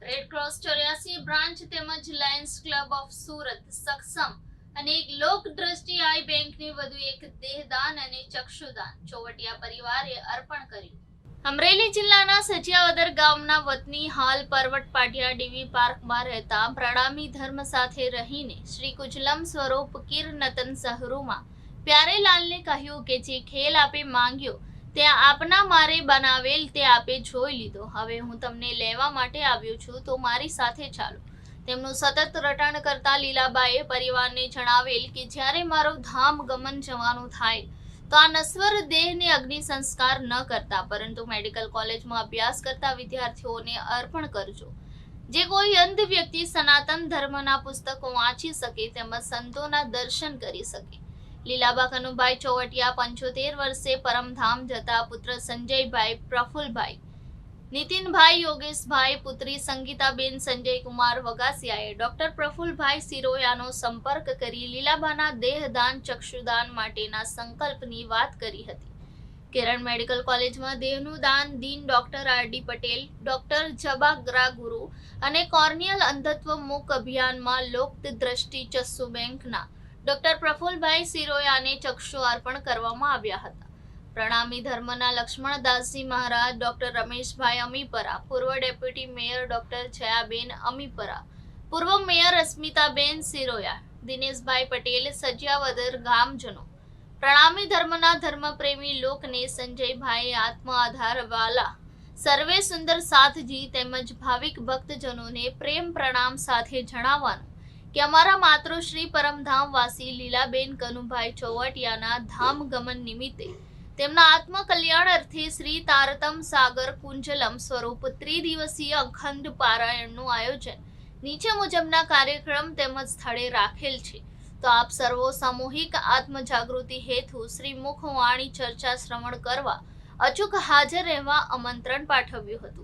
Red cross 84 branch તેમજ Lions club of Surat સક્ષમ અને એક લોક દ્રષ્ટિ આઈ બેંકને વધુ એક દેહદાન અને ચક્ષુદાન ચોવટિયા પરિવારે અર્પણ કર્યું। અમરેલી જિલ્લાના સજિયાવદર ગામના વતની હાલ પરવટ પાટિયા ડીવી પાર્કમાં રહેતા પ્રણામી ધર્મ સાથે રહીને શ્રી કુચલમ સ્વરૂપ કિરનતન સહરુમાં પ્યારેલાલને કહ્યું કે જે ખેલ આપે માંગ્યો તે આપના મારે બનાવેલ તે આપે જોઈ લીધો, હવે હું તમને લેવા માટે આવ્યો છું તો મારી સાથે ચાલો। તેમનું સતત રટણ કરતા લીલાબાઈએ પરિવારને જણાવેલ કે જ્યારે મારો ધામ ગમન જવાનું થાય તો આ નશ્વર દેહને અગ્નિ સંસ્કાર ન કરતા પરંતુ મેડિકલ કોલેજમાં અભ્યાસ કરતા વિદ્યાર્થીઓને અર્પણ કરજો। જે કોઈ અંધ વ્યક્તિ સનાતન ધર્મના પુસ્તકો વાંચી શકે તેમજ સંતોના દર્શન કરી શકે। લીલાબા કનુભાઈ ચોવટિયા 75 વર્ષે પરમધામ જતા પુત્ર સંજયભાઈ પ્રફુલભાઈ, નીતિનભાઈ યોગેશભાઈ, પુત્રી સંગીતાબેન સંજયકુમાર વગાસિયાએ ડોક્ટર પ્રફુલભાઈ સિરોયાનો સંપર્ક કરી લીલાબાના દેહદાન ચક્ષુદાન માટેના સંકલ્પની વાત કરી હતી। કિરણ મેડિકલ કોલેજમાં દેહનું દાન દીન ડોક્ટર આર.ડી. પટેલ, ડોક્ટર જબાગ્રા ગુરુ અને કોર્નિયલ અંધત્વ મુક અભિયાનમાં લોક દ્રષ્ટિ ચક્ષુ બેંકના ડોક્ટર પ્રફુલભાઈ સિરોયાને ચક્ષુ અર્પણ કરવામાં આવ્યા હતા। પ્રણામી ધર્મના લક્ષ્મણદાસજી મહારાજ, ડોક્ટર રમેશભાઈ અમીપરા, પૂર્વ deputy mayor doctor Jayaben Amipara, પૂર્વ મેયર અસ્મિતાબેન સિરોયા, દિનેશભાઈ પટેલ, સજિયાવદર ગામજનો, પ્રણામી ધર્મના ધર્મપ્રેમી લોકને સંજયભાઈ આત્મ આધાર વાલા, સર્વે સુંદર સાથજી તેમજ ભાવિક ભક્તજનોને પ્રેમ પ્રણામ સાથે જણાવવાનું કે અમારા માતૃશ્રી પરમધામવાસી લીલાબેન કનુભાઈ ચોવટિયાના ધામ ગમન નિમિત્તે તેમના આત્મકલ્યાણ અર્થે શ્રી તારતમ સાગર કુંજલમ સ્વરૂપ ત્રિદિવસીય અખંડ પારાયણનું આયોજન નીચે મુજબના કાર્યક્રમ તેમજ સ્થળે રાખેલ છે, તો આપ સર્વો સામૂહિક આત્મજાગૃતિ હેતુ શ્રી મુખવાણી ચર્ચા શ્રવણ કરવા અચૂક હાજર રહેવા આમંત્રણ પાઠવ્યું હતું।